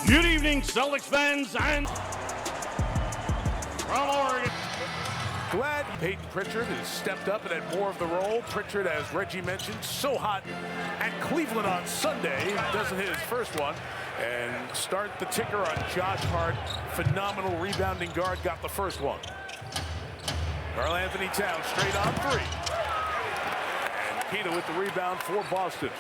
Good evening, Celtics fans, and from Oregon. Glad Peyton Pritchard has stepped up and had more of the role. Pritchard, as Reggie mentioned, so hot at Cleveland on Sunday. Doesn't hit his first one. And start the ticker on Josh Hart. Phenomenal rebounding guard, got the first one. Karl-Anthony Towns straight on three. And Keita with the rebound for Boston.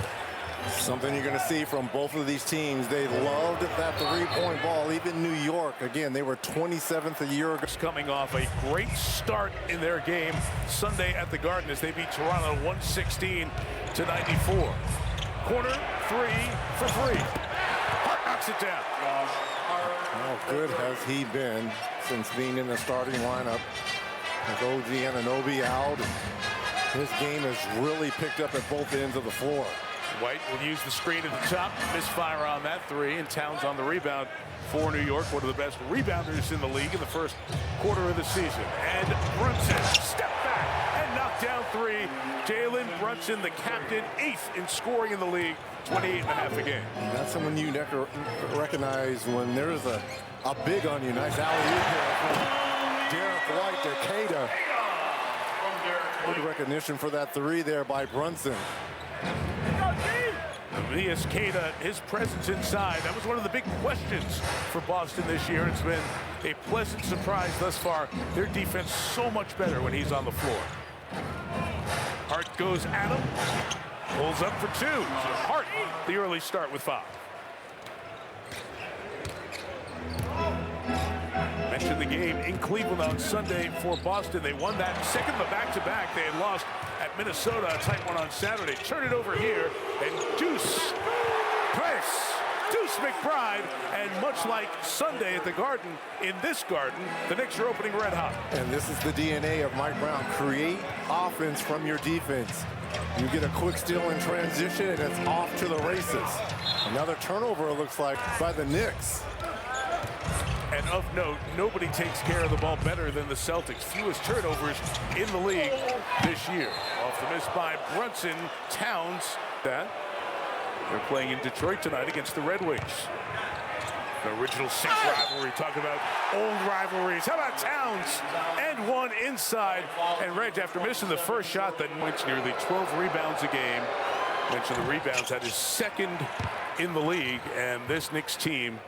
Something you're going to see from both of these teams. They loved that three-point ball. Even New York, again, they were 27th a year ago. Coming off a great start in their game Sunday at the Garden as they beat Toronto 116-94. Corner three for three. Hart knocks it down. How good has he been since being in the starting lineup? With OG Anunoby out, his game has really picked up at both ends of the floor. White will use the screen at the top, misfire on that three, and Towns on the rebound for New York, one of the best rebounders in the league in the first quarter of the season. And Brunson, step back and knock down three. Jalen Brunson, the captain, 8th in scoring in the league, 28.5 a game. That's someone you recognize when there's a big on you. Nice alley-oop here from Derek White to Keita. Good recognition for that three there by Brunson. Elias Keita, his presence inside, that was one of the big questions for Boston this year. It's been a pleasant surprise thus far. Their defense so much better when he's on the floor. Hart goes at him, pulls up for two. So Hart, the early start with 5. Mentioned the game in Cleveland on Sunday for Boston. They won that second of a back-to-back. They had lost at Minnesota, a tight one on Saturday. Turn it over here, and Deuce McBride, and much like Sunday at the Garden, in this Garden, the Knicks are opening red hot. And this is the DNA of Mike Brown. Create offense from your defense. You get a quick steal in transition, and it's off to the races. Another turnover, it looks like, by the Knicks. And of note, nobody takes care of the ball better than the Celtics. Fewest turnovers in the league this year. Off the miss by Brunson. Towns. They're playing in Detroit tonight against the Red Wings. The original 6 rivalry. Talk about old rivalries. How about Towns? And one inside. And Reg, after missing the first shot, that points nearly 12 rebounds a game. Mentioned the rebounds, that is second in the league. And this Knicks team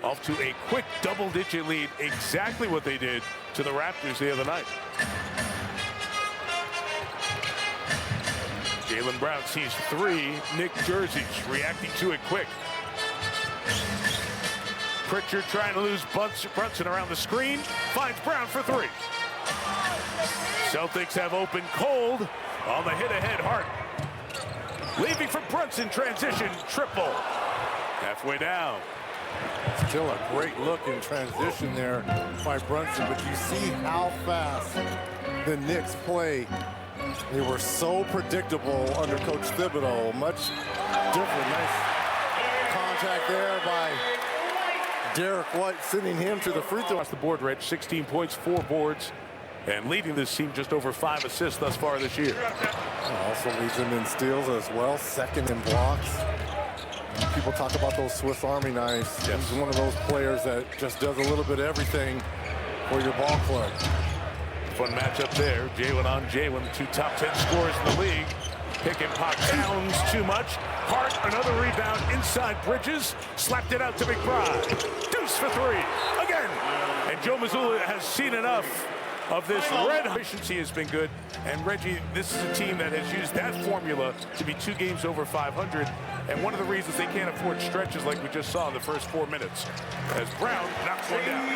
off to a quick double-digit lead, exactly what they did to the Raptors the other night. Jaylen Brown sees 3 Knick jerseys, reacting to it quick. Pritchard trying to lose Brunson around the screen, finds Brown for 3. Celtics have opened cold on the hit-ahead Hart. Leaving for Brunson, transition, triple. Halfway down. Still a great look in transition there by Brunson, but you see how fast the Knicks play. They were so predictable under Coach Thibodeau. Much different. Nice contact there by Derek White, sending him to the free throw. Across the board, Reg, 16 points, 4 boards, and leading this team just over 5 assists thus far this year. Also leads them in steals as well, second in blocks. People talk about those Swiss Army knives. Yes. He's one of those players that just does a little bit of everything for your ball club. Fun matchup there. Jalen on Jalen, the 2 top 10 scorers in the league. Pick and pop. Towns too much. Hart, another rebound inside Bridges. Slapped it out to McBride. Deuce for 3 again. And Joe Mazzulla has seen enough of this red efficiency has been good. And Reggie, this is a team that has used that formula to be 2 games over 500. And one of the reasons they can't afford stretches like we just saw in the first 4 minutes, as Brown knocks one down.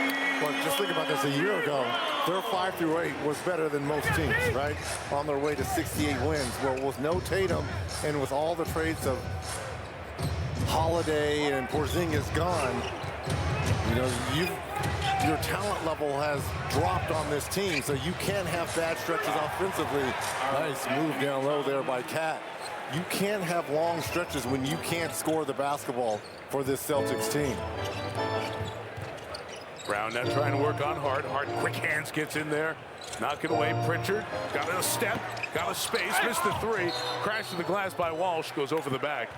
Well, just think about this. A year ago, their 5 through 8 was better than most teams, right? On their way to 68 wins. Well, with no Tatum and with all the trades of Holiday and Porzingis gone, you know, your talent level has dropped on this team, so you can't have bad stretches offensively. Nice move down low there by Cat. You can't have long stretches when you can't score the basketball for this Celtics team. Brown now trying to work on Hart. Hart, quick hands, gets in there. Knock it away. Pritchard got a step, got a space, missed the 3. Crashed to the glass by Walsh, goes over the back.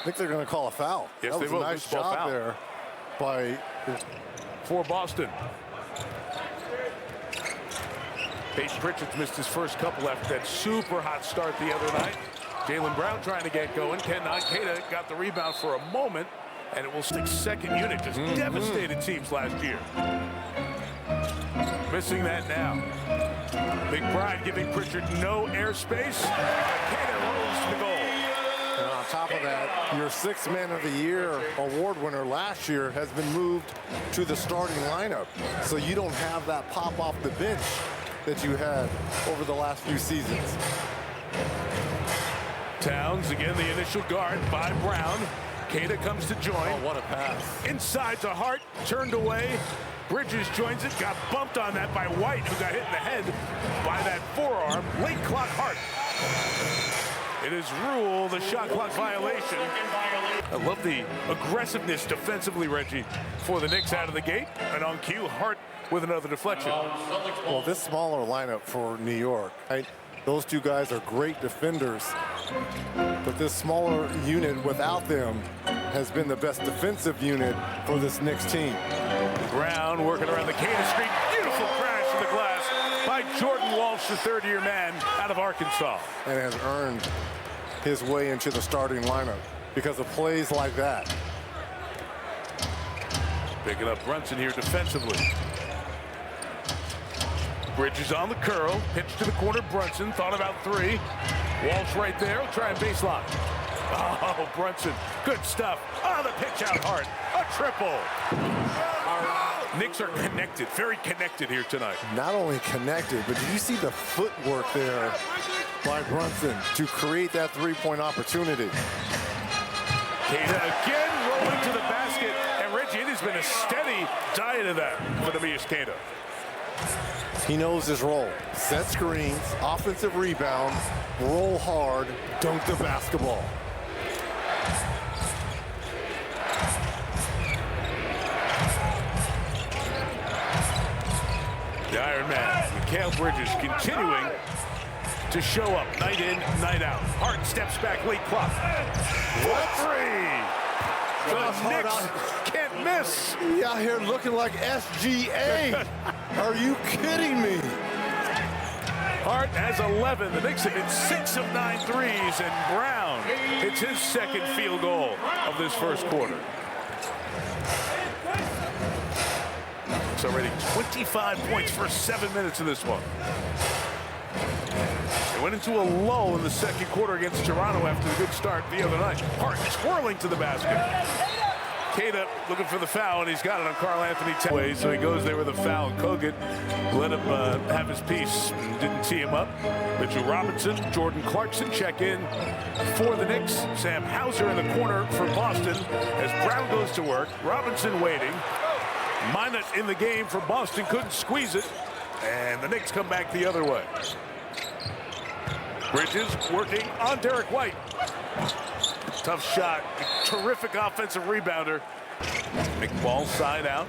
I think they're going to call a foul. Yes, that they was will. a nice job there by for Boston. Peyton Pritchard's missed his first couple after that super hot start the other night. Jaylen Brown trying to get going. Kenan Keita got the rebound for a moment, and it will stick second unit. Just devastated teams last year. Missing that now. McBride giving Pritchard no airspace. Keita rolls to the goal. And on top of that, your Sixth Man of the Year award winner last year has been moved to the starting lineup. So you don't have that pop off the bench that you had over the last few seasons. Towns, again, the initial guard by Brown. Keita comes to join. Oh, what a pass. Inside to Hart, turned away. Bridges joins it, got bumped on that by White, who got hit in the head by that forearm. Late clock Hart. It is ruled a shot clock violation. I love the aggressiveness defensively, Reggie, for the Knicks out of the gate. And on cue, Hart with another deflection. Well, this smaller lineup for New York, right? Those two guys are great defenders, but this smaller unit without them has been the best defensive unit for this Knicks team. Brown working around the Keita screen. Beautiful crash in the glass by Jordan Walsh, the third-year man out of Arkansas. And has earned his way into the starting lineup because of plays like that. Picking up Brunson here defensively. Bridges on the curl, pitch to the corner. Brunson thought about three. Walsh right there, will try and baseline. Oh, Brunson, good stuff. Oh, the pitch out Hart, a triple. Our Knicks are connected, very connected here tonight. Not only connected, but did you see the footwork there by Brunson to create that three-point opportunity? Keita again rolling to the basket, and Reggie, it has been a steady diet of that for Tobias Keita. He knows his role. Set screens, offensive rebound, roll hard, dunk the basketball. The Iron Man, Mikal Bridges, continuing to show up night in, night out. Hart steps back, late clock. What three? The Knicks can't miss. He out here looking like SGA. Are you kidding me? Hart has 11. The Knicks have hit 6 of 9 threes, and Brown hits his second field goal of this first quarter. It's already 25 points for 7 minutes of this one. They went into a lull in the second quarter against Toronto after the good start the other night. Hart twirling to the basket. Keita looking for the foul, and he's got it on Karl Anthony Towns. So he goes there with a foul. Kogut let him have his piece. Didn't tee him up. Mitchell Robinson, Jordan Clarkson check in for the Knicks. Sam Hauser in the corner for Boston as Brown goes to work. Robinson waiting. Minot in the game for Boston, couldn't squeeze it. And the Knicks come back the other way. Bridges working on Derek White. Tough shot, terrific offensive rebounder. McBall side out.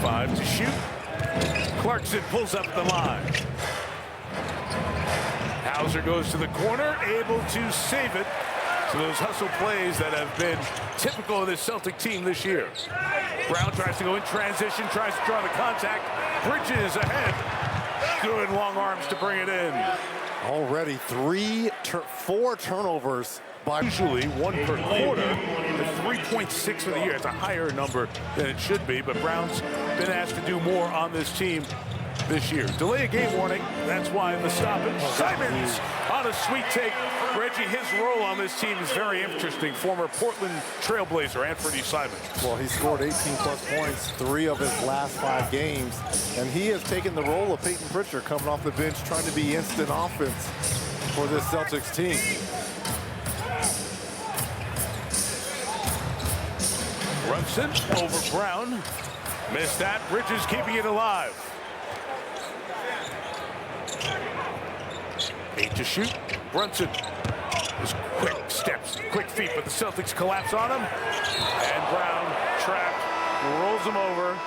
5 to shoot. Clarkson pulls up the line. Hauser goes to the corner, able to save it. So those hustle plays that have been typical of this Celtic team this year. Brown tries to go in transition, tries to draw the contact. Bridges ahead. Good long arms to bring it in. Already 4 turnovers by usually 1 per quarter. The 3.6 for the year. It's a higher number than it should be, but Brown's been asked to do more on this team this year. Delay a game warning. That's why the stoppage. Simons on a sweet take. Reggie, his role on this team is very interesting. Former Portland Trailblazer, Anthony Simons. Well, he scored 18-plus points 3 of his last 5 games, and he has taken the role of Peyton Pritchard coming off the bench, trying to be instant offense for this Celtics team. Brunson over Brown. Missed that. Bridges keeping it alive. 8 to shoot. Brunson. His quick steps, quick feet, but the Celtics collapse on him. And Brown trapped, rolls him over.